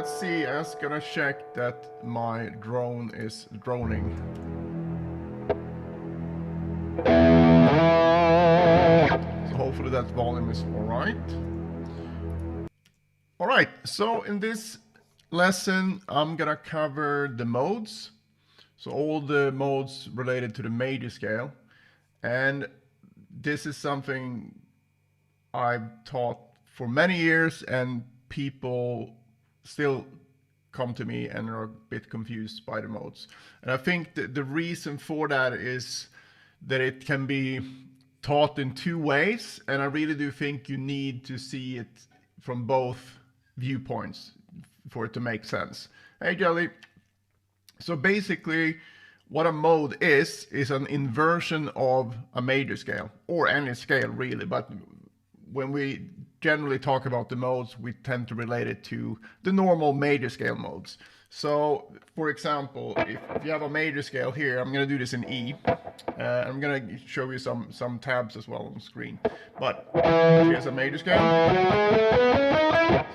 let's see. I'm just gonna check that my drone is droning. So hopefully that volume is alright. Alright, so in this lesson I'm gonna cover the modes. So all the modes related to the major scale. And this is something I've taught for many years, and people still come to me and are a bit confused by the modes. And I think the reason for that is that it can be taught in two ways, and I really do think you need to see it from both viewpoints for it to make sense. Hey Jelly. So basically what a mode is an inversion of a major scale, or any scale really, but when we generally talk about the modes, we tend to relate it to the normal major scale modes. So, for example, if you have a major scale here, I'm going to do this in E. I'm going to show you some tabs as well on the screen. But here's a major scale.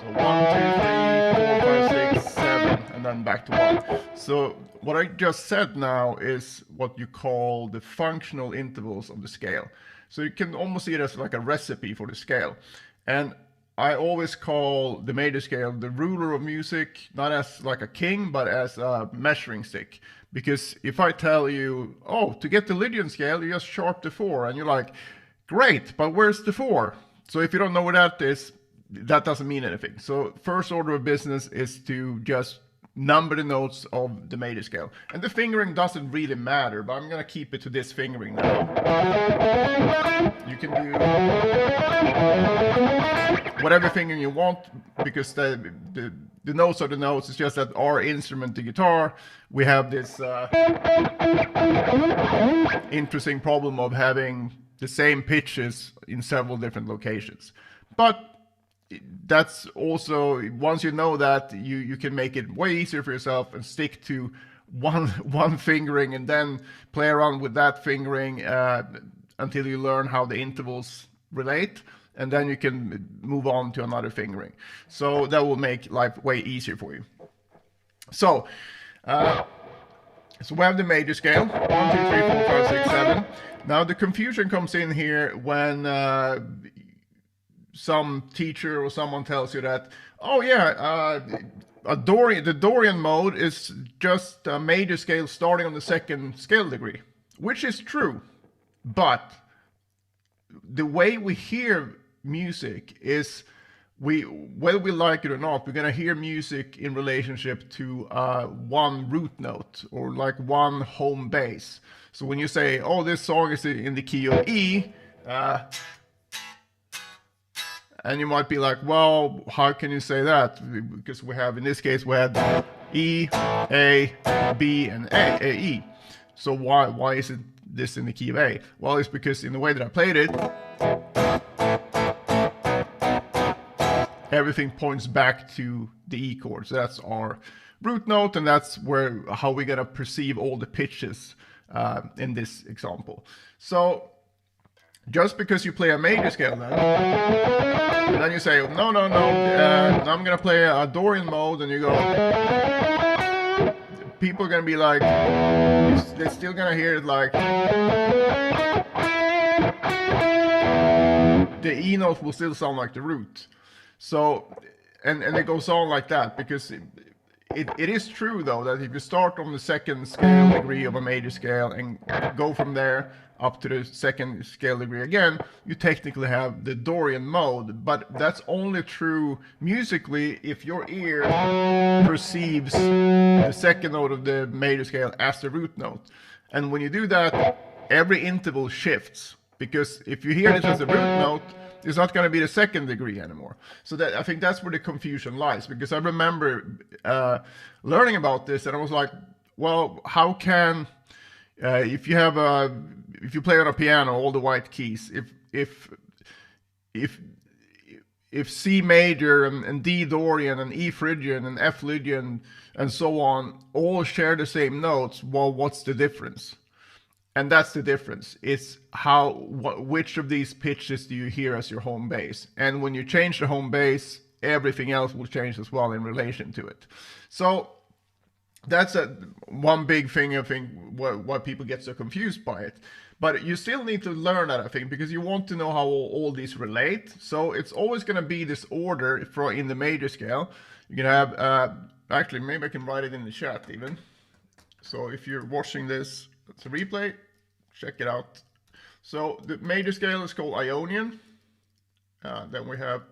So 1, 2, 3, 4, 5, 6, 7, and then back to 1. So what I just said now is what you call the functional intervals of the scale. So you can almost see it as like a recipe for the scale. And I always call the major scale the ruler of music, not as like a king, but as a measuring stick. Because if I tell you, oh, to get the Lydian scale, you just sharp the 4, and you're like, great, but where's the 4? So if you don't know what that is, that doesn't mean anything. So first order of business is to just number the notes of the major scale. And the fingering doesn't really matter, but I'm going to keep it to this fingering now. You can do whatever fingering you want, because the notes are the notes. It's just that our instrument, the guitar, we have this interesting problem of having the same pitches in several different locations. But that's also, once you know that, you can make it way easier for yourself and stick to one fingering, and then play around with that fingering until you learn how the intervals relate, and then you can move on to another fingering. So that will make life way easier for you. So we have the major scale, 1, 2, 3, 4, 5, 6, 7. Now the confusion comes in here when some teacher or someone tells you that, oh yeah, the Dorian mode is just a major scale starting on the second scale degree, which is true. But the way we hear music is, whether we like it or not, we're gonna hear music in relationship to one root note, or like one home base. So when you say, oh, this song is in the key of E, and you might be like, well, how can you say that? Because we have, in this case, we had E, A, B, and E. So why is it this in the key of A? Well, it's because in the way that I played it, everything points back to the E chord. So that's our root note, and that's how we're gonna perceive all the pitches in this example. So just because you play a major scale then you say, no, I'm gonna play a Dorian mode, and you go, people are gonna be like, they're still gonna hear it like, the E note will still sound like the root. So, and it goes on like that, because it is true though that if you start on the second scale degree of a major scale and go from there up to the second scale degree again, you technically have the Dorian mode. But that's only true musically if your ear perceives the second note of the major scale as the root note. And when you do that, every interval shifts, because if you hear it as a root note, it's not going to be the second degree anymore. So that, I think that's where the confusion lies, because I remember learning about this, and I was like, well, how can if you play on a piano all the white keys, if C major and D Dorian and E Phrygian and F Lydian and so on all share the same notes, well, what's the difference? And that's the difference. It's which of these pitches do you hear as your home base? And when you change the home base, everything else will change as well in relation to it. So that's one big thing, I think, why people get so confused by it. But you still need to learn that, I think, because you want to know how all these relate. So it's always going to be this order in the major scale. You can have, actually, maybe I can write it in the chat even. So if you're watching this, it's a replay, check it out. So the major scale is called Ionian. Then we have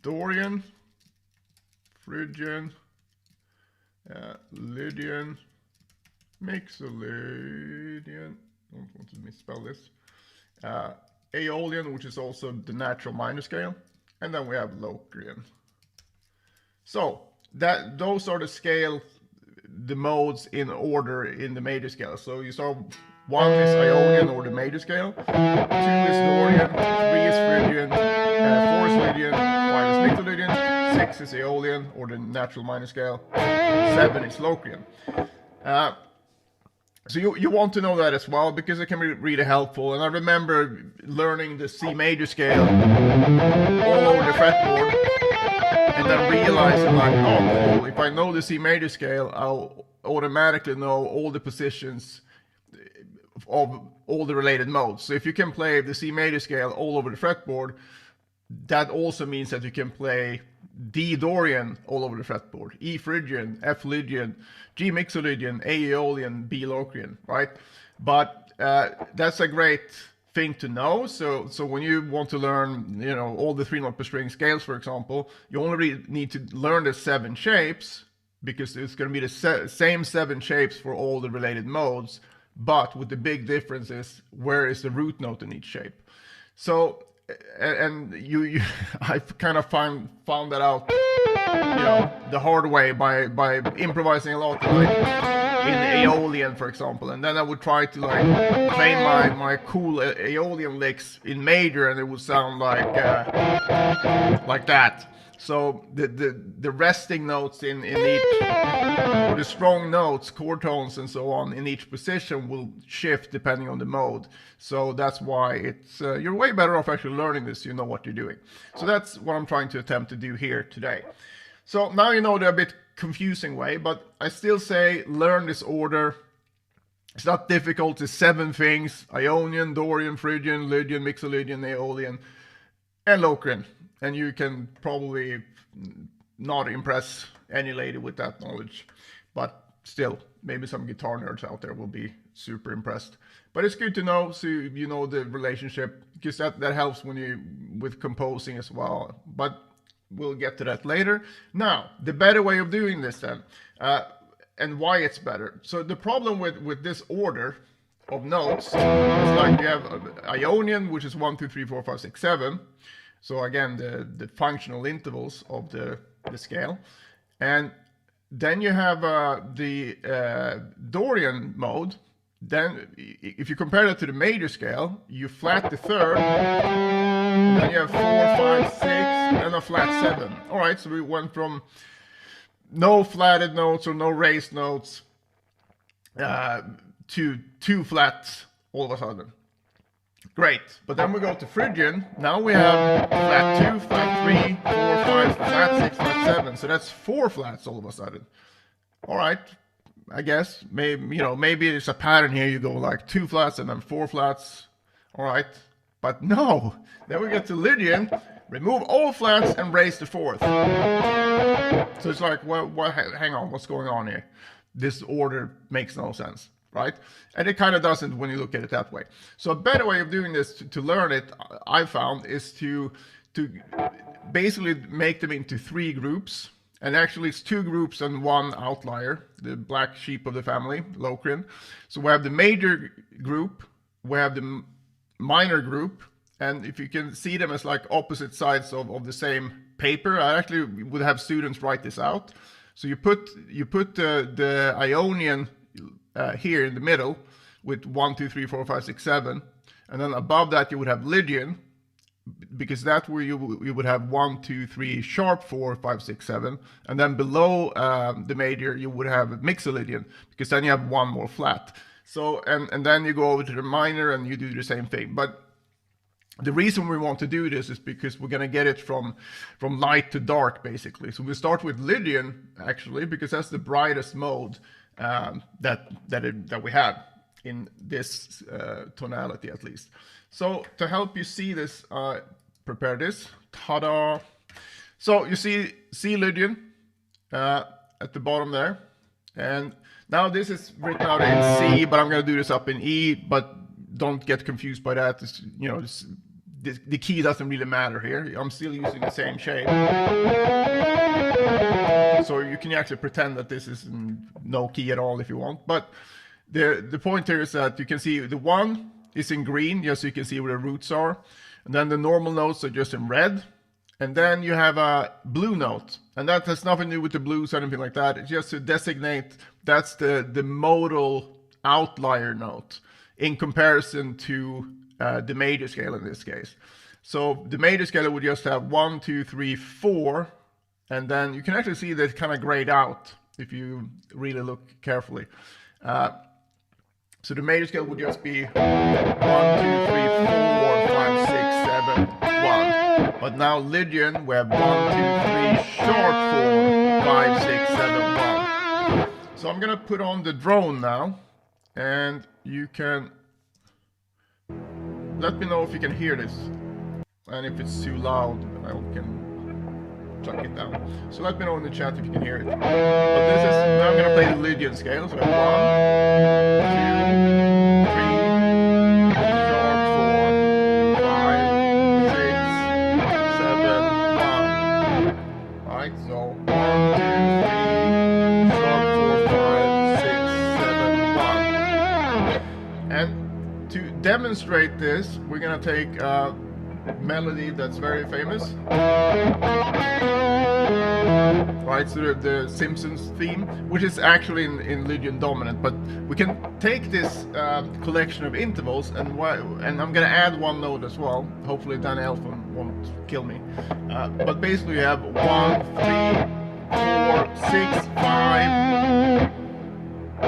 Dorian, Phrygian, Lydian, Mixolydian, don't want to misspell this, Aeolian, which is also the natural minor scale, and then we have Locrian. So those are the modes in order in the major scale. So you saw 1 is Ionian, or the major scale, 2 is Dorian, 3 is Phrygian, 4 is Lydian, 5 is Mixolydian, 6 is Aeolian, or the natural minor scale, 7 is Locrian. So you want to know that as well, because it can be really helpful. And I remember learning the C major scale all over the fretboard, and then realizing like, oh cool, if I know the C major scale, I'll automatically know all the positions of all the related modes. So if you can play the C major scale all over the fretboard, that also means that you can play D Dorian all over the fretboard, E Phrygian, F Lydian, G Mixolydian, A Aeolian, B Locrian, right? But that's a great thing to know. So when you want to learn, you know, all the 3 note per string scales, for example, you only really need to learn the 7 shapes, because it's going to be the same 7 shapes for all the related modes, but with the big difference is where is the root note in each shape. So, and I've kind of found that out, you know, the hard way by improvising a lot, like in Aeolian, for example, and then I would try to like play my cool Aeolian licks in major, and it would sound like that. So the resting notes in each, or the strong notes, chord tones and so on in each position will shift depending on the mode. So that's why it's you're way better off actually learning this, so you know what you're doing. So that's what I'm trying to attempt to do here today. So now you know the a bit confusing way, but I still say learn this order. It's not difficult. It's 7 things: Ionian, Dorian, Phrygian, Lydian, Mixolydian, Aeolian, and Locrian. And you can probably not impress any lady with that knowledge, but still, maybe some guitar nerds out there will be super impressed. But it's good to know, so you know the relationship, because that helps with composing as well. But we'll get to that later. Now, the better way of doing this then, and why it's better. So the problem with this order of notes is like you have Ionian, which is 1, 2, 3, 4, 5, 6, 7. So again, the functional intervals of the scale. And then you have the Dorian mode. Then if you compare that to the major scale, you flat the 3rd, and then you have 4, 5, 6, and a flat 7. All right, so we went from no flatted notes or no raised notes to 2 flats all of a sudden. Great, but then we go to Phrygian. Now we have flat 2, flat 3, 4, 5, flat 6, flat 7. So that's 4 flats all of a sudden. All right, I guess maybe it's a pattern here. You go like 2 flats and then 4 flats. All right, but no. Then we get to Lydian. Remove all flats and raise the 4th. So it's like, well, hang on, what's going on here? This order makes no sense. Right? And it kind of doesn't when you look at it that way. So a better way of doing this to learn it, I found, is to basically make them into 3 groups. And actually it's 2 groups and 1 outlier, the black sheep of the family, Locrian. So we have the major group, we have the minor group, and if you can see them as like opposite sides of the same paper, I actually would have students write this out. So you put the Ionian here in the middle with 1, 2, 3, 4, 5, 6, 7, and then above that you would have Lydian, because that's where you would have 1, 2, 3 sharp 4, 5, 6, 7, and then below the major you would have Mixolydian, because then you have 1 more flat. So and then you go over to the minor and you do the same thing. But The reason we want to do this is because we're going to get it from light to dark, basically. So we start with Lydian, actually, because that's the brightest mode that we have in this tonality, at least. So to help you see this, prepare this. Ta-da! So you see Lydian at the bottom there. And now this is written out in C, but I'm going to do this up in E, but don't get confused by that. It's, you know, the key doesn't really matter here. I'm still using the same shape. So you can actually pretend that this is no key at all if you want. But the point here is that you can see the 1 is in green, just so you can see where the roots are. And then the normal notes are just in red. And then you have a blue note. And that has nothing to do with the blues or anything like that. It's just to designate that's the modal outlier note in comparison to the major scale in this case. So the major scale would just have 1, 2, 3, 4, and then you can actually see that kind of grayed out if you really look carefully. So the major scale would just be 1, 2, 3, 4, 5, 6, 7, 1. But now Lydian, we have 1, 2, 3, sharp 4, 5, 6, 7, 1. So I'm gonna put on the drone now, and you can let me know if you can hear this, and if it's too loud, I can chuck it down. So let me know in the chat if you can hear it. But this is, now I'm gonna play the Lydian scale. So 1, 2, 3, sharp 4, 5, 6, 7, 1. Alright, so 1, 2, 3, sharp 4, 5, 6, 7, 1. And to demonstrate this, we're gonna take a melody that's very famous. Right, so the Simpsons theme, which is actually in Lydian dominant, but we can take this collection of intervals and I'm gonna add one note as well. Hopefully Dan Elfon won't kill me. But basically you have 1, 3, 4, 6, 5, 3.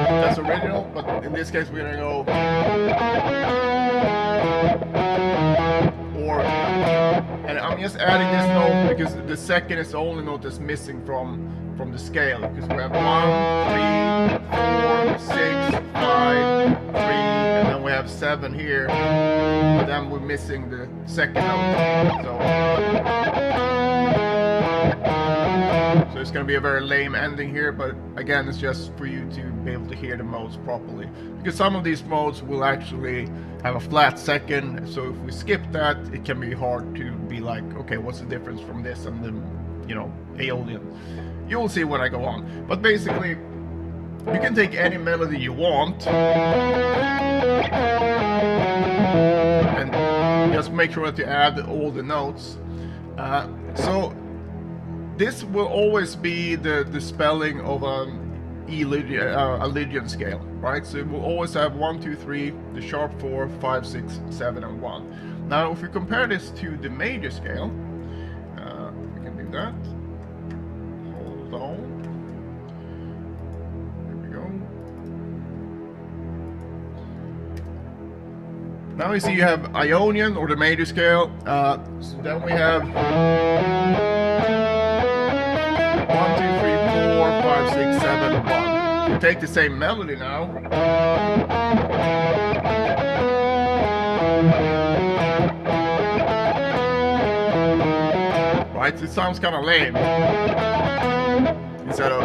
That's original, but in this case we're gonna go or, and I'm just adding this note because the second is the only note that's missing from the scale, because we have 1, 3, 4, 6, 5, 3, and then we have 7 here, but then we're missing the second note. So it's going to be a very lame ending here, but again, it's just for you to be able to hear the modes properly. Because some of these modes will actually have a flat second, so if we skip that, it can be hard to be like, okay, what's the difference from this and the, you know, Aeolian. You'll see when I go on. But basically, you can take any melody you want and just make sure that you add all the notes. So this will always be the spelling of a Lydian scale, right? So it will always have 1, 2, 3, the sharp 4, 5, 6, 7, and 1. Now, if we compare this to the major scale, we can do that. Hold on. There we go. Now you see you have Ionian, or the major scale. So then we have 1, 2, 3, 4, 5, 6, 7, 1. We take the same melody now. Right, it sounds kind of lame. Instead of,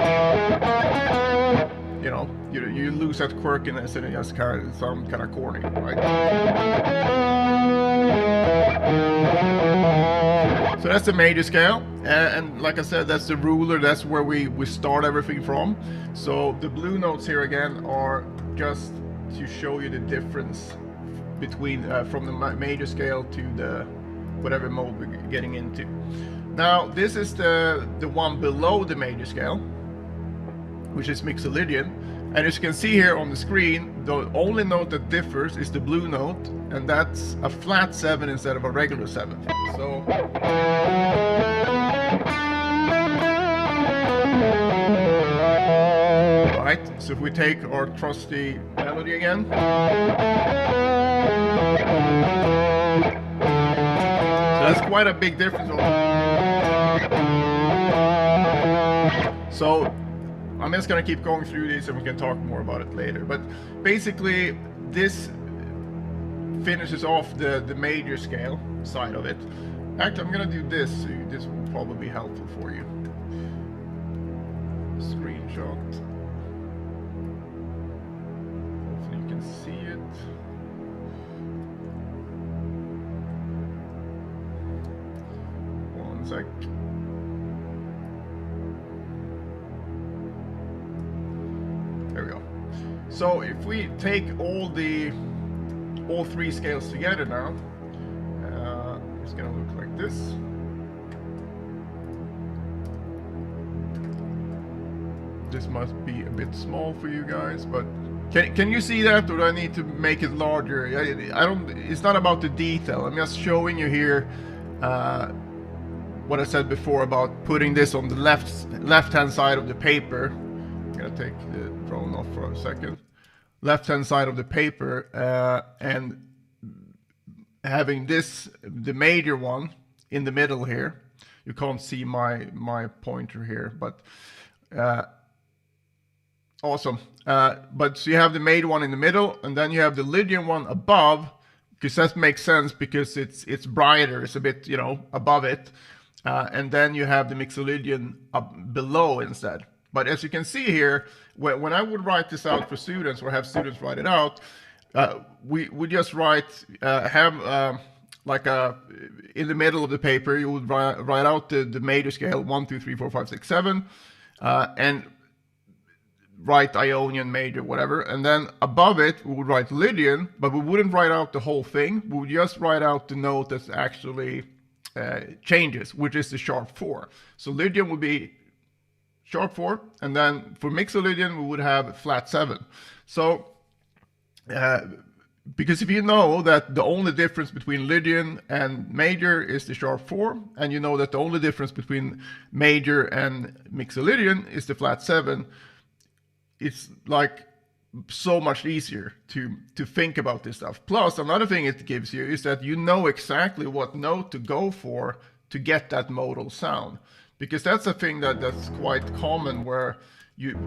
you know, you lose that quirkiness and it just kind of sounds kind of corny, right? So that's the major scale, and like I said, that's the ruler, that's where we start everything from. So the blue notes here again are just to show you the difference between from the major scale to the whatever mode we're getting into. Now this is the one below the major scale, which is Mixolydian, and as you can see here on the screen, the only note that differs is the blue note, and that's a flat 7 instead of a regular 7. So right? So if we take our trusty melody again. So that's quite a big difference. So I'm just gonna keep going through these and we can talk more about it later. But basically this finishes off the major scale side of it. Actually, I'm gonna do this, so this will probably be helpful for you. Screenshot. Hopefully you can see it. One sec. There we go. So if we take all three scales together now, it's gonna look like this. This must be a bit small for you guys, but can you see that, or do I need to make it larger? I don't. It's not about the detail. I'm just showing you here what I said before about putting this on the left-hand side of the paper. I'm gonna take the drone off for a second. Left-hand side of the paper, and having this, the major one, in the middle here. You can't see my pointer here, but awesome. But so you have the major one in the middle, and then you have the Lydian one above, because that makes sense because it's brighter, it's a bit, you know, above it, and then you have the Mixolydian up below instead. But as you can see here, when I would write this out for students or have students write it out, we just write, like in the middle of the paper, you would write out the major scale 1, 2, 3, 4, 5, 6, 7, and write Ionian major, whatever. And then above it, we would write Lydian, but we wouldn't write out the whole thing. We would just write out the note that actually changes, which is the sharp 4. So Lydian would be sharp 4, and then for Mixolydian, we would have flat 7. So, because if you know that the only difference between Lydian and major is the sharp 4, and you know that the only difference between major and Mixolydian is the flat 7, it's like so much easier to think about this stuff. Plus, another thing it gives you is that you know exactly what note to go for to get that modal sound. Because that's a thing that's quite common, where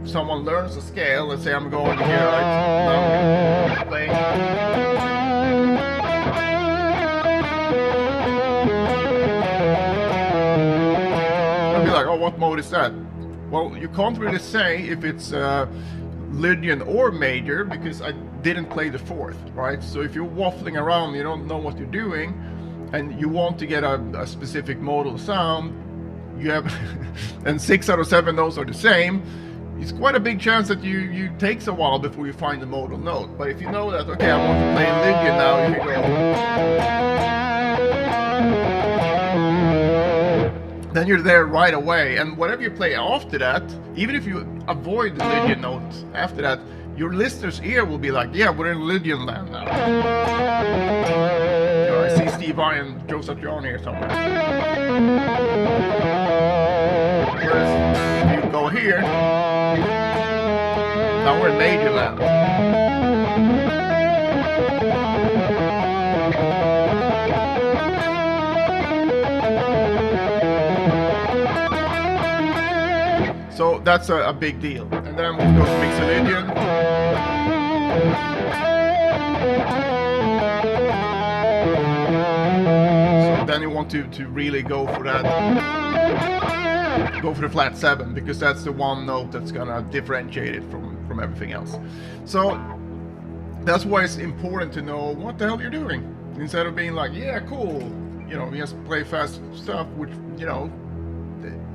someone learns a scale. Let's say I'm going here, right? Now I'm playing. I'll be like, oh, what mode is that? Well, you can't really say if it's Lydian or major, because I didn't play the 4th, right? So if you're waffling around, you don't know what you're doing, and you want to get a specific modal sound, you have, and 6 out of 7 notes are the same, it's quite a big chance that you takes a while before you find the modal note. But if you know that, okay, I want to play Lydian now, you go, then you're there right away. And whatever you play after that, even if you avoid the Lydian note after that, your listener's ear will be like, yeah, we're in Lydian land now. You know, I see Steve Vai and Joe Satriani here somewhere. Whereas if you go here, now we're in major land. So that's a big deal. And then we go to Mixolydian. So then you want to really go for that. Go for the flat 7, because that's the one note that's gonna differentiate it from everything else. So that's why it's important to know what the hell you're doing, instead of being like, yeah, cool, you know, just play fast stuff, which, you know,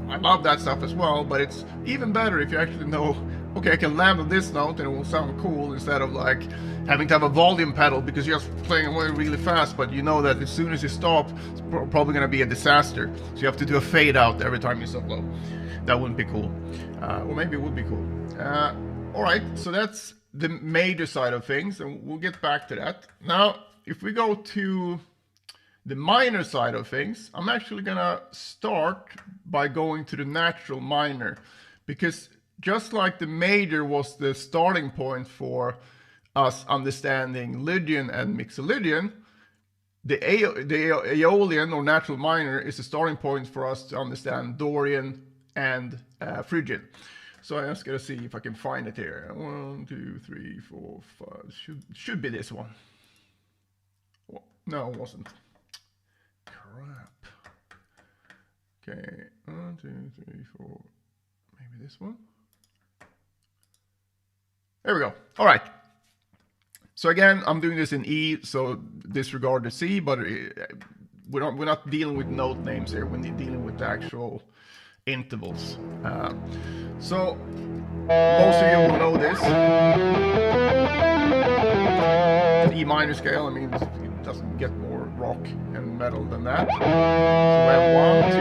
I love that stuff as well, but it's even better if you actually know, okay, I can land on this note and it will sound cool, instead of like having to have a volume pedal because you're just playing away really fast, but you know that as soon as you stop, it's probably going to be a disaster. So you have to do a fade out every time you stop low. That wouldn't be cool. Or maybe it would be cool. All right, so that's the major side of things, and we'll get back to that. Now, if we go to the minor side of things, I'm actually gonna start by going to the natural minor, because just like the major was the starting point for us understanding Lydian and Mixolydian, the Aeolian or natural minor is the starting point for us to understand Dorian and Phrygian. So I'm just gonna see if I can find it here. 1, 2, 3, 4, 5. Should be this one. No, it wasn't. Crap. Okay, 1, 2, 3, 4. Maybe this one. There we go. All right. So again, I'm doing this in E, so disregard the C, but we're not dealing with note names here. We're dealing with the actual intervals. So most of you will know this. The E minor scale, I mean, it doesn't get more rock and metal than that. So we have 1, 2,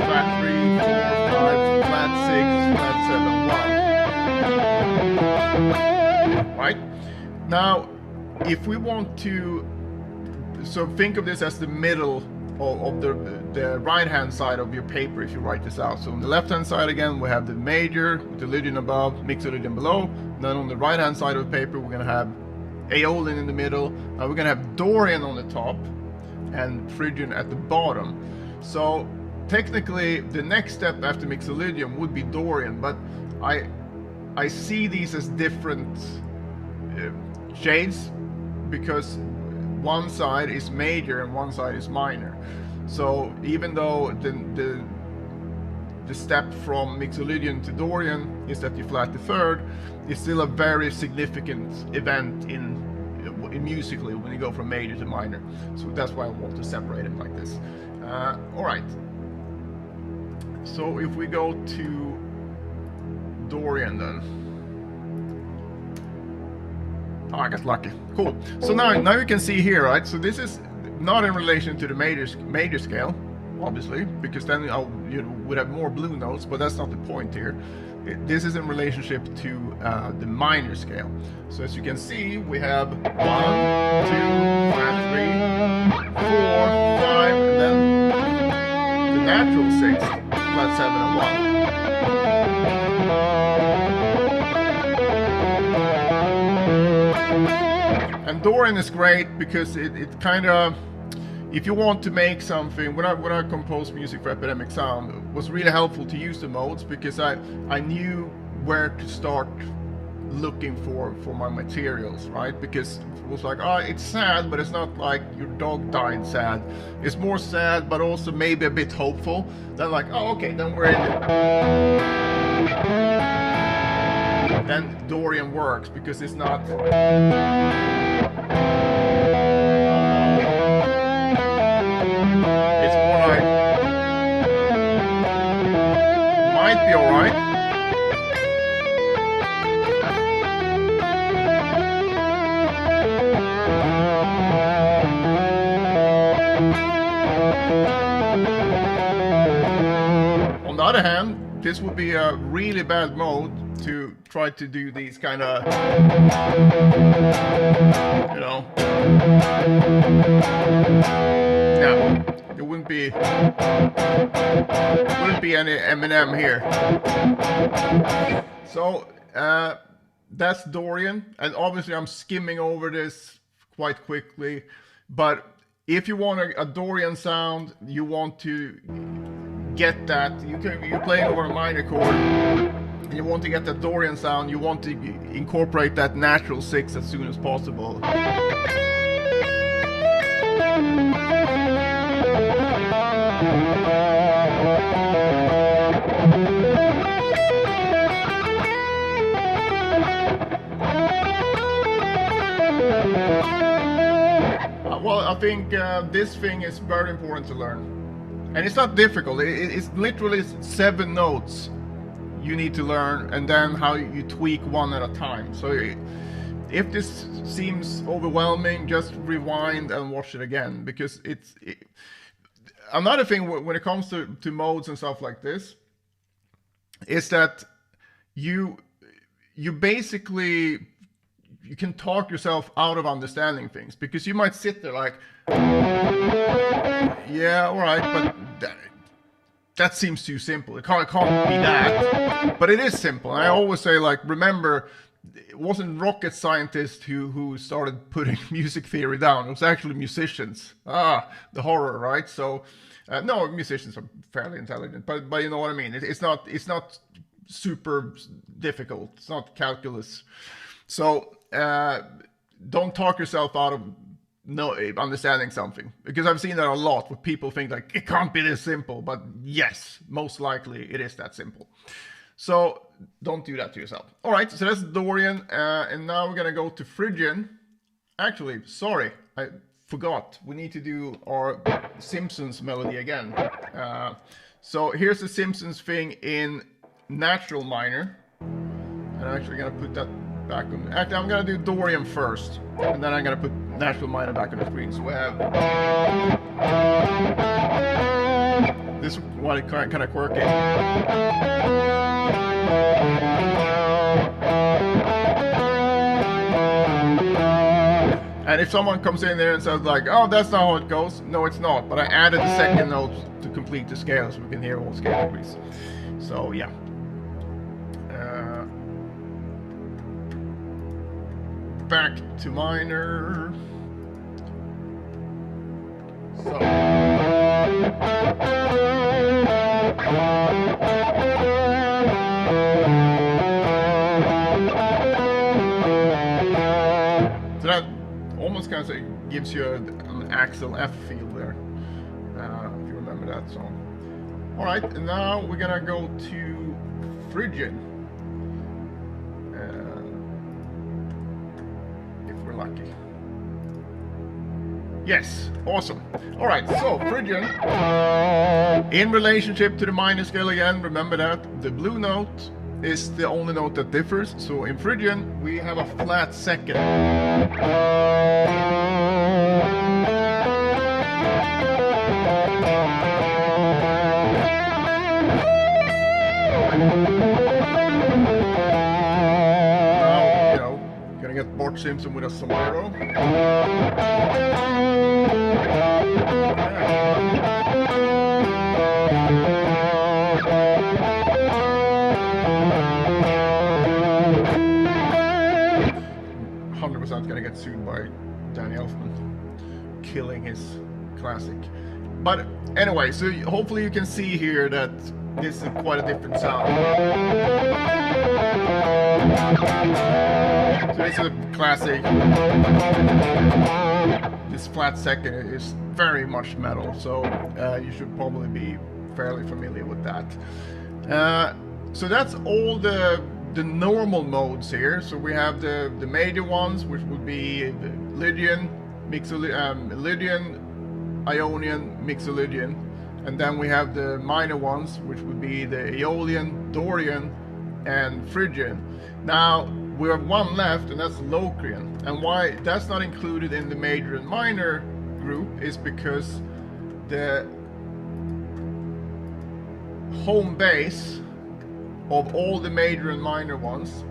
flat 3, 4, 5, flat 6, flat 7, 1. Right? Now, if we want to, so think of this as the middle of the right-hand side of your paper if you write this out. So on the left-hand side again, we have the major, with the Lydian above, Mixolydian below. And then on the right-hand side of the paper, we're going to have Aeolian in the middle. And we're going to have Dorian on the top and Phrygian at the bottom. So technically, the next step after Mixolydian would be Dorian, but I see these as different shades because one side is major and one side is minor. So even though the step from Mixolydian to Dorian is that you flat the third, it's still a very significant event in musically when you go from major to minor. So that's why I want to separate it like this. All right. So if we go to Dorian then. Oh, I got lucky. Cool. So now you can see here, right? So this is not in relation to the major scale, obviously, because then you would have more blue notes, but that's not the point here. This is in relationship to the minor scale. So as you can see, we have 1, 2, flat 3, 4, 5, and then the natural 6, flat 7, and 1. And Dorian is great because it kind of, if you want to make something, when I composed music for Epidemic Sound, it was really helpful to use the modes because I knew where to start looking for my materials, right? Because it was like, oh, it's sad, but it's not like your dog died sad. It's more sad, but also maybe a bit hopeful. Then like, oh, okay, then we're in it. Then Dorian works because it's not. It's more like, might be alright. On the other hand, this would be a really bad mode to try to do these kind of, you know. Yeah, it wouldn't be any Eminem here. So that's Dorian, and obviously I'm skimming over this quite quickly. But if you want a Dorian sound, you want to get that. You're playing over a minor chord, and you want to get that Dorian sound. You want to incorporate that natural 6 as soon as possible. Well, I think this thing is very important to learn. And it's not difficult. It's literally 7 notes you need to learn, and then how you tweak one at a time. So if this seems overwhelming, just rewind and watch it again, because another thing when it comes to modes and stuff like this is that you basically, you can talk yourself out of understanding things, because you might sit there like, yeah, all right, but that seems too simple. It can't be that. But it is simple. And I always say, like, remember, it wasn't rocket scientists who started putting music theory down. It was actually musicians. The horror, right? So, no, musicians are fairly intelligent, but you know what I mean. It's not super difficult. It's not calculus. So don't talk yourself out of understanding something, because I've seen that a lot where people think like it can't be this simple, but yes, most likely it is that simple. So don't do that to yourself. All right, so that's Dorian, and now we're gonna go to Phrygian. Actually, sorry, I forgot. We need to do our Simpsons melody again. So here's the Simpsons thing in natural minor, and I'm actually gonna put that back on. Actually, I'm gonna do Dorian first, and then I'm gonna put natural minor back on the screen. So we have this one, kind of quirky. And if someone comes in there and says like, "Oh, that's not how it goes," no, it's not. But I added the second note to complete the scale, so we can hear all scale degrees. So yeah. Back to minor. So. So that almost kind of gives you an Axel F feel there, if you remember that song. All right, and now we're gonna go to Phrygian. Lucky. Yes, awesome. All right, so Phrygian, in relationship to the minor scale again, remember that the blue note is the only note that differs. So in Phrygian, we have a flat second. 100% with a sombrero. Gonna get sued by Danny Elfman, killing his classic. But anyway, so hopefully you can see here that this is quite a different sound. So this is a classic. This flat second is very much metal, so you should probably be fairly familiar with that. So that's all the normal modes here. So we have the major ones, which would be Lydian, Lydian, Ionian, Mixolydian, and then we have the minor ones, which would be the Aeolian, Dorian, and Phrygian. Now we have one left, and that's Locrian. And why that's not included in the major and minor group is because the home base of all the major and minor ones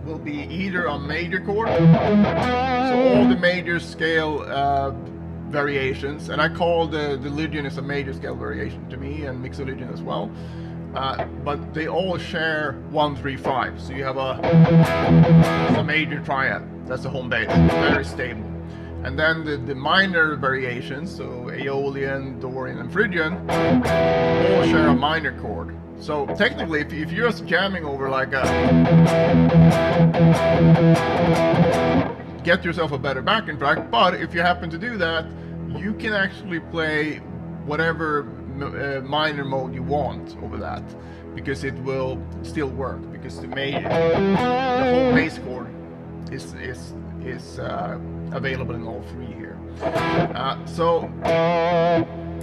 will be either a major chord, so all the major scale variations, and I call the Lydian as a major scale variation to me, and Mixolydian as well, but they all share 1, 3, 5. So you have a major triad, that's the home base, very stable. And then the minor variations, so Aeolian, Dorian, and Phrygian, all share a minor chord. So technically, if you're just jamming over like a, get yourself a better backing track, but if you happen to do that, you can actually play whatever minor mode you want over that, because it will still work, because the whole bass chord is available in all three here. So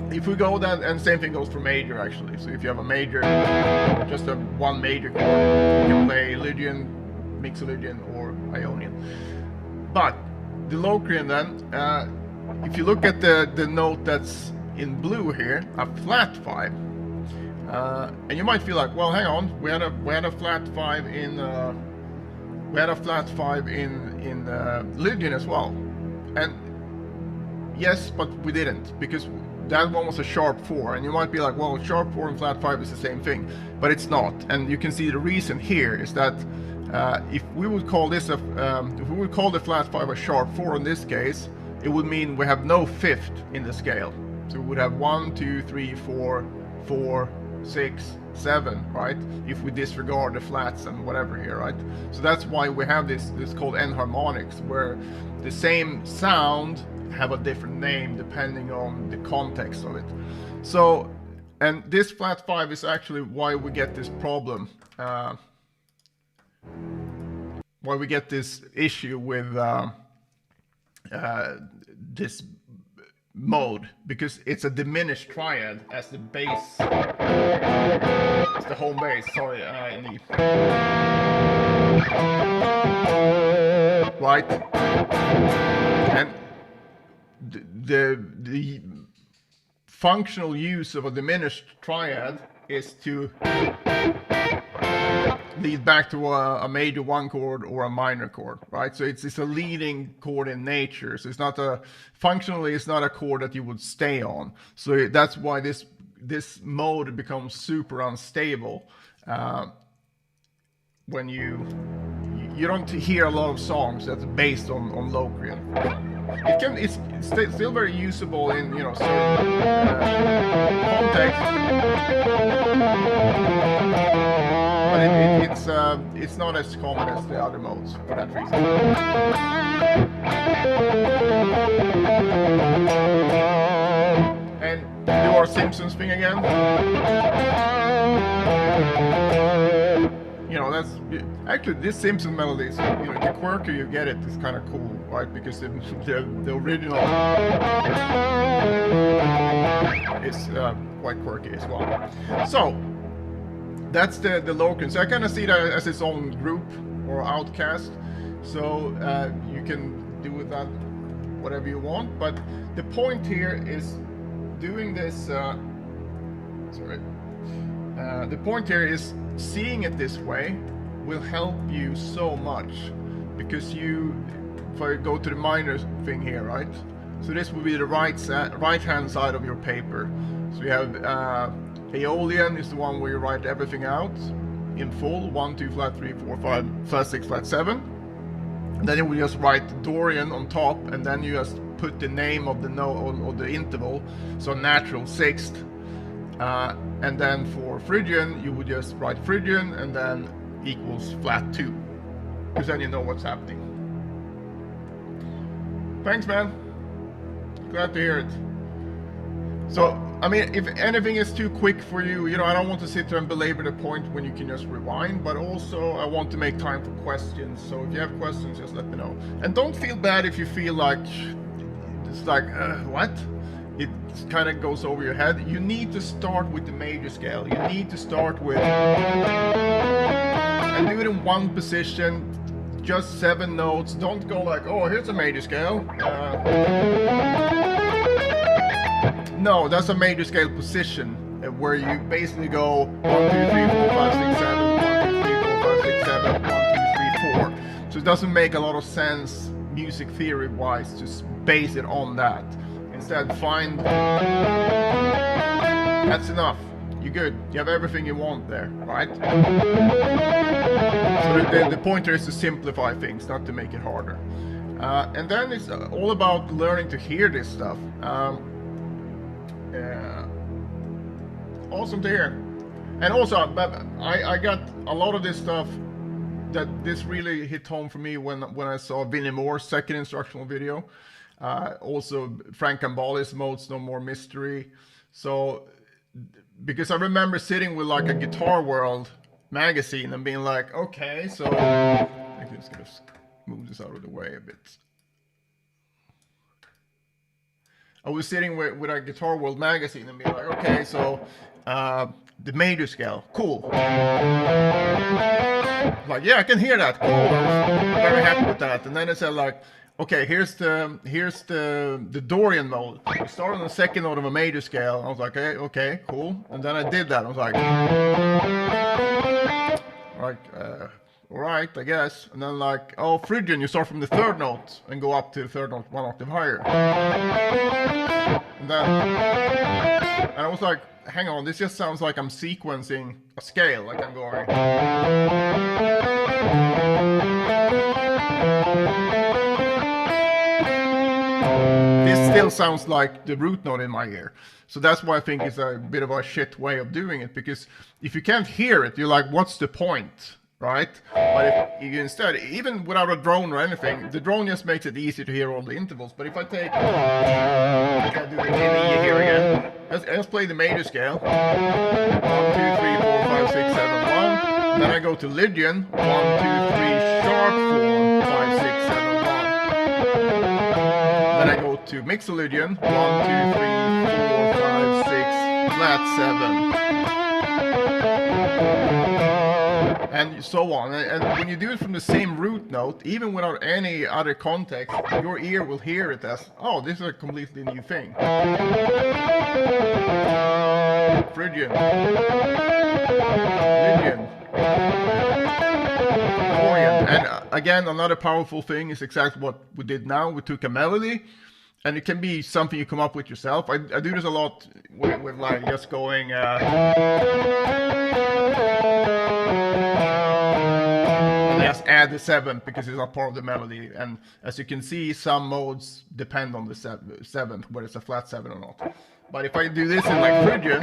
if we go then, and same thing goes for major actually. So if you have a major, just a one major chord, you can play Lydian, Mixolydian, or Ionian. But the Locrian then, if you look at the note that's in blue here, a flat 5, and you might feel like, well, hang on, we had a flat 5 in Lydian as well, and yes, but we didn't, because that one was a sharp 4, and you might be like, well, sharp 4 and flat 5 is the same thing, but it's not. And you can see the reason here is that if we would call this if we would call the flat 5 a sharp 4 in this case, it would mean we have no fifth in the scale. So we would have 1, 2, 3, 4, 4, 6, 7, right? If we disregard the flats and whatever here, right? So that's why we have this called enharmonics, where the same sound have a different name depending on the context of it. So, and this flat 5 is actually why we get this problem, why we get this issue with this mode, because it's a diminished triad as the bass, it's the home bass, sorry, in the, right? And the functional use of a diminished triad is to lead back to a major 1 chord or a minor chord, right? So it's a leading chord in nature. So it's not functionally it's not a chord that you would stay on. So that's why this mode becomes super unstable when you don't hear a lot of songs that's based on Locrian. It's still very usable in, you know, certain contexts, but it's not as common as the other modes for that reason. And do our Simpsons thing again. You know, that's actually this Simpson melodies. You know, the quirkier you get it, is kind of cool, right? Because the original is quite quirky as well. So that's the Locrian. So I kind of see that as its own group or outcast. So you can do with that whatever you want. But the point here is doing this. The point here is seeing it this way will help you so much, because if I go to the minor thing here, right? So this will be the right hand side of your paper. So you have Aeolian is the one where you write everything out in full, 1, 2, flat 3, 4, 5, flat 6, flat 7. And then you will just write Dorian on top, and then you just put the name of the note or the interval, so natural sixth. And then for Phrygian, you would just write Phrygian and then equals flat 2, because then you know what's happening. Thanks, man. Glad to hear it. So, I mean, if anything is too quick for you, you know, I don't want to sit there and belabor the point when you can just rewind, but also I want to make time for questions. So if you have questions, just let me know. And don't feel bad if you feel like it's like, what? It kind of goes over your head. You need to start with the major scale. You need to start with, and do it in one position, just 7 notes. Don't go like, oh, here's a major scale. No, that's a major scale position where you basically go 1, 2, 3, 4, 5, 6, 7, 1, 2, 3, 4, 5, 6, 7, 1, 2, 3, 4. So it doesn't make a lot of sense music theory wise to base it on that. Instead, find, that's enough. You're good. You have everything you want there, right? So the point here is to simplify things, not to make it harder. And then it's all about learning to hear this stuff. Awesome to hear. And also, I got a lot of this stuff that this really hit home for me when I saw Vinnie Moore's second instructional video. Also Frank Gambale's Modes No More Mystery. So because I remember sitting with like a Guitar World magazine and being like, okay, so I'm just gonna move this out of the way a bit. I was sitting with a Guitar World magazine and being like, okay, so the major scale, cool. Like, yeah, I can hear that, cool. I'm very happy with that. And then it said like, okay, here's the Dorian mode. We start on the second note of a major scale. I was like, okay, cool. And then I did that. I was like, all right, I guess. And then like, oh, Phrygian, you start from the third note and go up to the third note one octave higher. And I was like, hang on, this just sounds like I'm sequencing a scale, like I'm going. This still sounds like the root note in my ear. So that's why I think it's a bit of a shit way of doing it, because if you can't hear it, you're like, what's the point, right? But if you instead, even without a drone or anything, the drone just makes it easier to hear all the intervals. But if I take, I do the E here again, let's play the major scale. 1, 2, 3, 4, 5, 6, 7, 1. Then I go to Lydian, 1, 2, 3, sharp 4, 5, 6, 7, 1. Then I go to Mixolydian, 1, 2, 3, 4, 5, 6, flat 7. And so on. And when you do it from the same root note, even without any other context, your ear will hear it as, oh, this is a completely new thing. Phrygian. Lydian. Dorian. And again, another powerful thing is exactly what we did now. We took a melody, and it can be something you come up with yourself. I do this a lot with like just going and just add the 7th because it's not part of the melody. And as you can see, some modes depend on the 7th, whether it's a flat 7 or not. But if I do this in like Phrygian,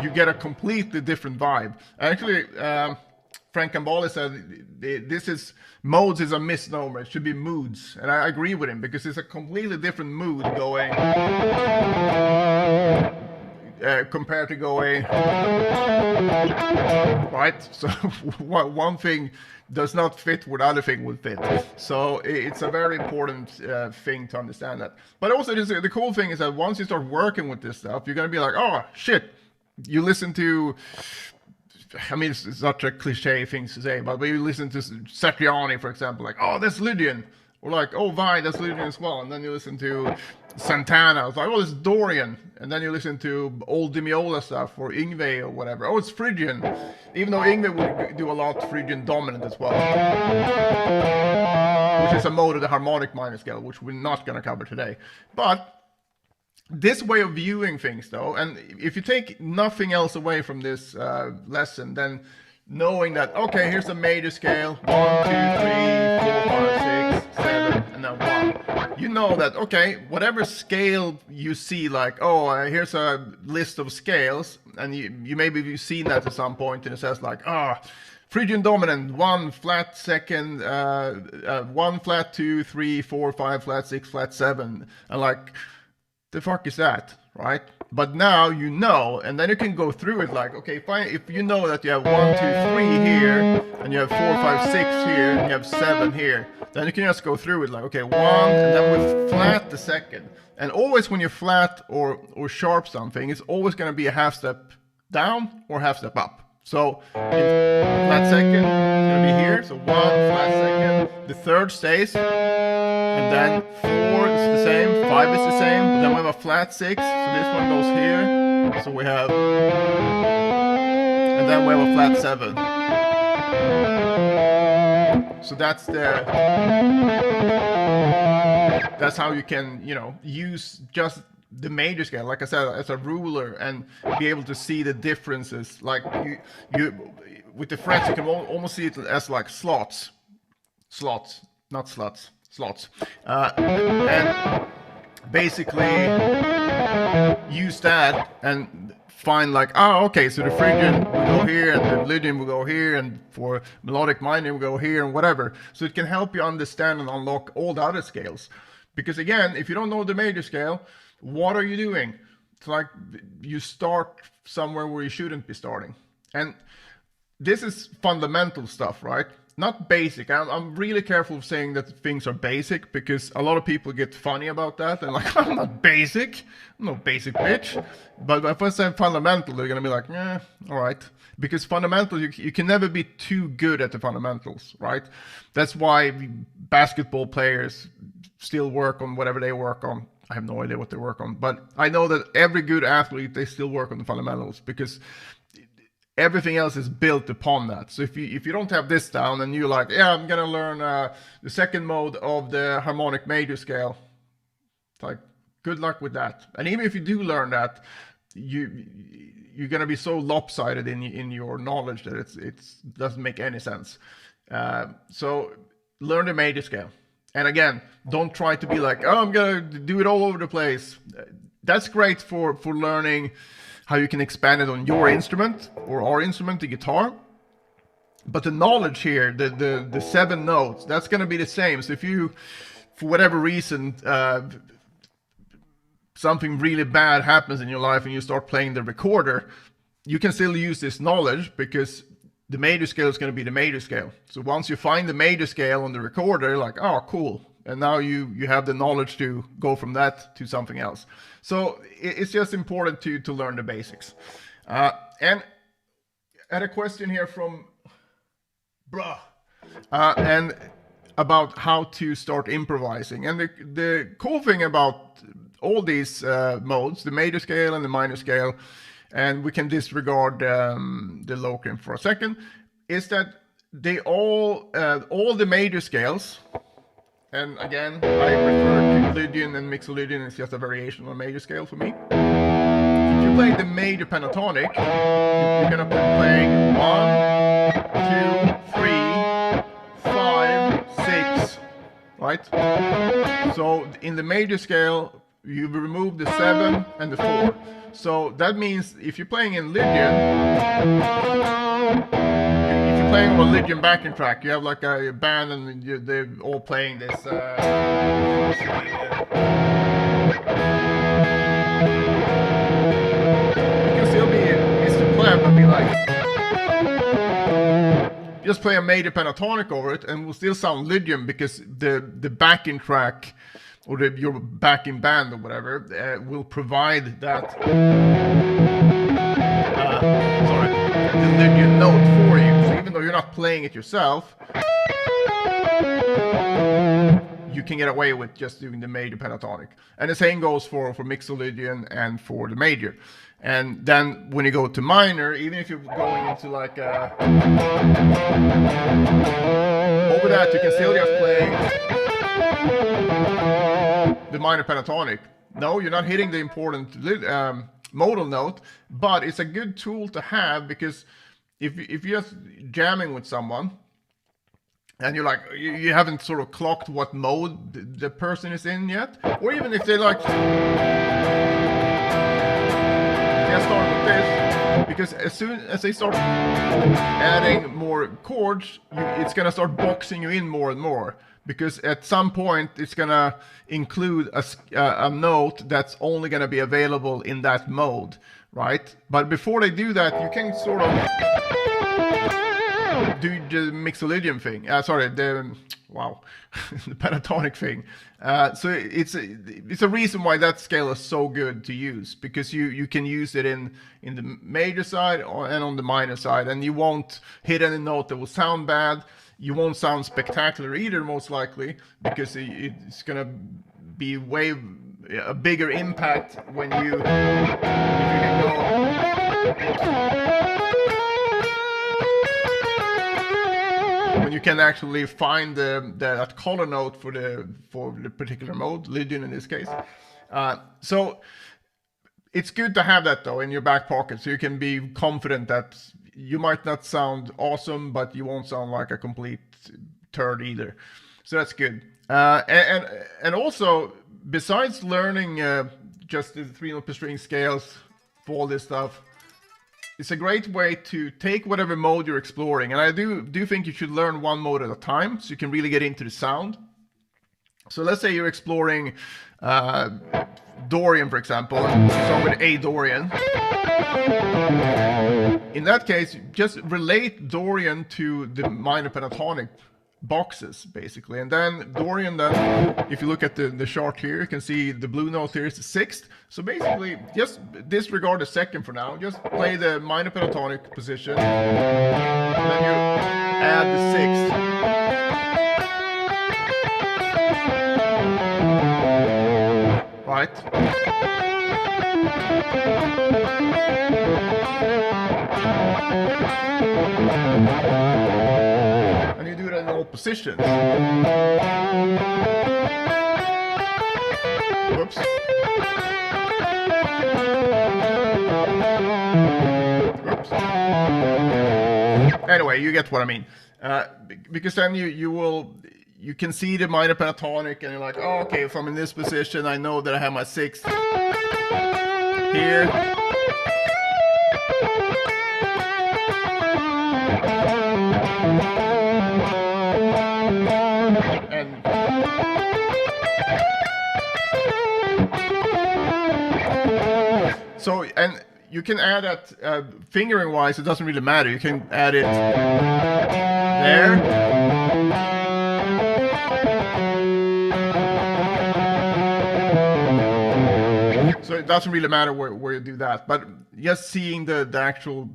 you get a completely different vibe. Actually, Frank Gambale said this is modes is a misnomer. It should be moods, and I agree with him because it's a completely different mood going compared to going right. So one thing does not fit where the other thing would fit. So it's a very important thing to understand that. But also, the cool thing is that once you start working with this stuff, you're gonna be like, oh shit, you listen to. I mean, it's such a cliche thing to say, but when you listen to Satriani, for example, like, oh, that's Lydian. Or like, oh, Vine, that's Lydian as well. And then you listen to Santana, it's like, oh, it's Dorian. And then you listen to old Demiola stuff, or Yngwie or whatever. Oh, it's Phrygian. Even though Yngwie would do a lot Phrygian dominant as well. Which is a mode of the harmonic minor scale, which we're not going to cover today. But this way of viewing things, though, and if you take nothing else away from this lesson, then knowing that, okay, here's a major scale, 1, 2, 3, 4, 5, 6, 7, and then 1. You know that, okay, whatever scale you see, like, oh, here's a list of scales, and you maybe you've seen that at some point, and it says like, Phrygian dominant, 1 flat second, 1 flat 2, 3, 4, 5 flat 6, flat 7, and like, the fuck is that, right? But now you know, and then you can go through it like, okay, fine, if you know that you have 1, 2, 3 here, and you have 4, 5, 6 here, and you have 7 here, then you can just go through it like, okay, 1, and then we flat the second. And always when you flat or sharp something, it's always going to be a half step down or half step up. So flat second is going to be here, so 1 flat second, the third stays, and then 4 is the same, 5 is the same, but then we have a flat 6, so this one goes here, so we have, and then we have a flat 7. So that's how you can, use just the major scale, like I said, as a ruler, and be able to see the differences. Like you with the frets, you can almost see it as like slots, not sluts, slots, and basically use that and find like, okay, so the Phrygian will go here, and the Lydian will go here, and for melodic minor will go here, and whatever. So it can help you understand and unlock all the other scales. Because again, if you don't know the major scale, what are you doing? It's like you start somewhere where you shouldn't be starting. And this is fundamental stuff, right? Not basic. I'm really careful of saying that things are basic, because a lot of people get funny about that. And like, I'm not basic. I'm no basic bitch. But if I say fundamental, they're going to be like, all right. Because fundamentals, you can never be too good at the fundamentals, right? That's why basketball players still work on whatever they work on. I have no idea what they work on, but I know that every good athlete, they still work on the fundamentals because everything else is built upon that. So if you don't have this down and you're like, yeah, I'm gonna learn the second mode of the harmonic major scale, it's like, good luck with that. And even if you do learn that, you're gonna be so lopsided in your knowledge that it doesn't make any sense. So learn the major scale. And again, don't try to be like, oh, I'm gonna do it all over the place. That's great for learning how you can expand it on your instrument or our instrument, the guitar. But the knowledge here, the 7 notes, that's gonna be the same. So if you, for whatever reason, something really bad happens in your life and you start playing the recorder, you can still use this knowledge because the major scale is going to be the major scale. So once you find the major scale on the recorder, like, oh, cool. And now you have the knowledge to go from that to something else. So it's just important to learn the basics. And I had a question here from Bruh. And about how to start improvising. And the cool thing about all these modes, the major scale and the minor scale, and we can disregard the Locrian for a second, is that they all the major scales, and again, I refer to Lydian and Mixolydian, it's just a variation on a major scale for me. If you play the major pentatonic, you're gonna be playing 1, 2, 3, 5, 6, right? So in the major scale, you remove the 7 and the 4. So that means if you're playing in Lydian, if you're playing on a Lydian backing track, you have like a band and they're all playing this. You can still be Mr. Pleb and be like, just play a major pentatonic over it and will still sound Lydian because the backing track or your backing band or whatever will provide that the Lydian note for you. So even though you're not playing it yourself, you can get away with just doing the major pentatonic. And the same goes for Mixolydian and for the major. And then when you go to minor, even if you're going into like over that, you can still just play the minor pentatonic. No, you're not hitting the important modal note, but it's a good tool to have because if you're just jamming with someone and you're like, you haven't sort of clocked what mode the person is in yet, or even if they like, let's start with this, because as soon as they start adding more chords, it's gonna start boxing you in more and more. Because at some point it's gonna include a note that's only gonna be available in that mode, right? But before they do that, you can sort of do the Mixolydian thing. The pentatonic thing. So it's a reason why that scale is so good to use, because you can use it in the major side and on the minor side, and you won't hit any note that will sound bad. You won't sound spectacular either, most likely, because it's gonna be a bigger impact when you can go. When you can actually find that color note for the particular mode, Lydian in this case. So it's good to have that though in your back pocket, so you can be confident that you might not sound awesome, but you won't sound like a complete turd either. So that's good. And also, besides learning just the 3 note per string scales for all this stuff, it's a great way to take whatever mode you're exploring. And I do think you should learn one mode at a time, so you can really get into the sound. So let's say you're exploring Dorian, for example, and you start with A Dorian. In that case, just relate Dorian to the minor pentatonic boxes, basically. And then Dorian, if you look at the chart here, you can see the blue note here is the 6th. So basically, just disregard the 2nd for now. Just play the minor pentatonic position, and then you add the 6th. right? And you do that in all positions. Whoops. Whoops. Anyway, you get what I mean. Because then you can see the minor pentatonic and you're like, oh, okay, if I'm in this position, I know that I have my sixth here. So, and you can add that fingering wise, it doesn't really matter. You can add it there. So it doesn't really matter where you do that. But just seeing the actual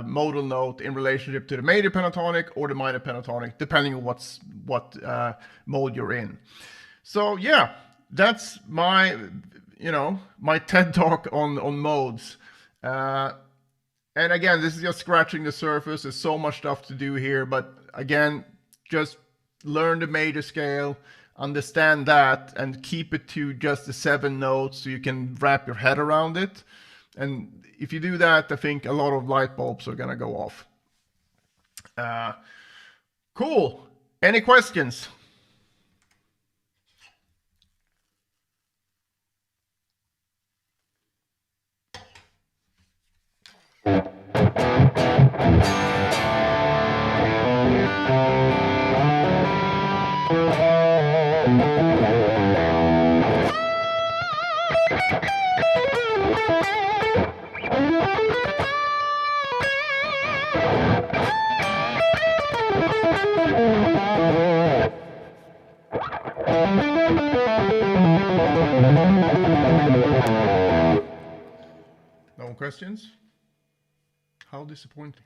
modal note in relationship to the major pentatonic or the minor pentatonic, depending on what mode you're in. So yeah, that's my my TED talk on modes. And again, this is just scratching the surface. There's so much stuff to do here, but again, just learn the major scale, understand that, and keep it to just the 7 notes so you can wrap your head around it. And if you do that, I think a lot of light bulbs are gonna go off. Cool. Any questions? No questions? How disappointing.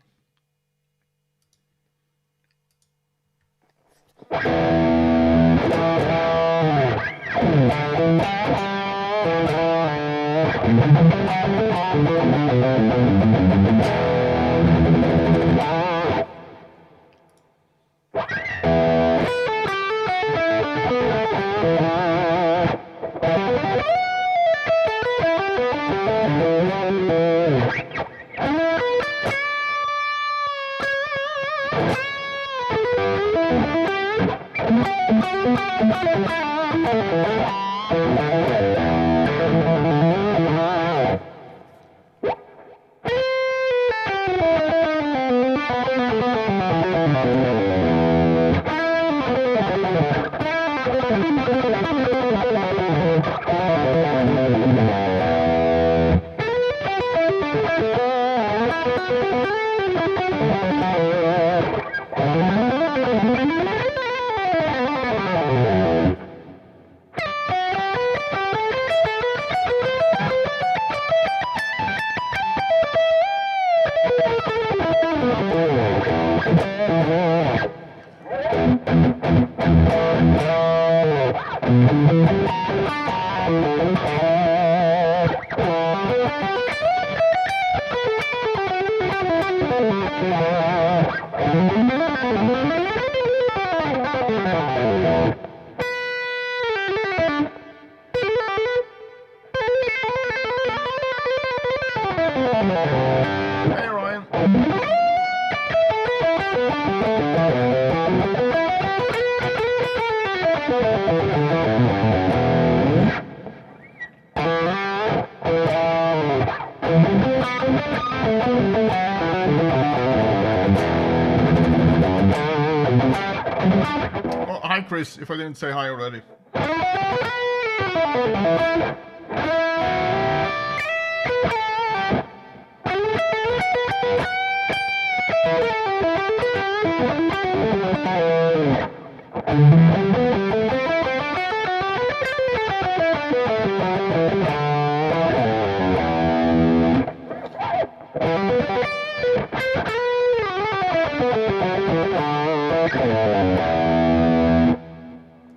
Hi Chris, if I didn't say hi already.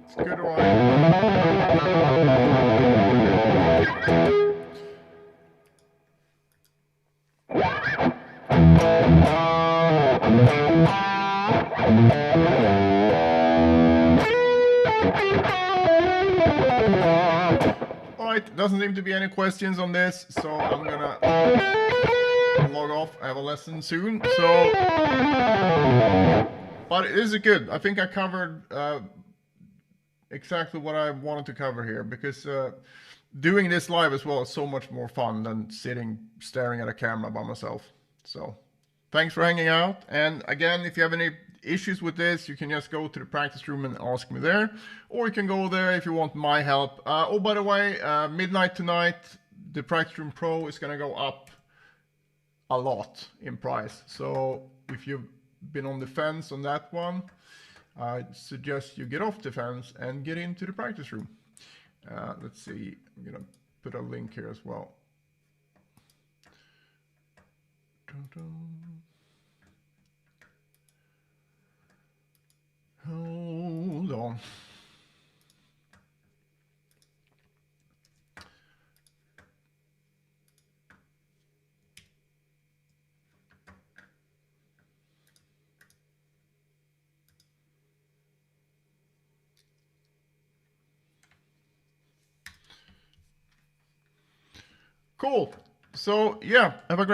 It's good, Ryan. Alright, doesn't seem to be any questions on this, so I'm gonna log off. I have a lesson soon, so... But it is good. I think I covered exactly what I wanted to cover here, because doing this live as well is so much more fun than sitting staring at a camera by myself. So thanks for hanging out, and again, if you have any issues with this, you can just go to the practice room and ask me there, or you can go there if you want my help. Oh, by the way, midnight tonight, the Practice Room Pro is gonna go up a lot in price, so if you've been on the fence on that one, I suggest you get off the fence and get into the practice room. Let's see, I'm gonna put a link here as well. Hold on. Cool. So yeah, have a great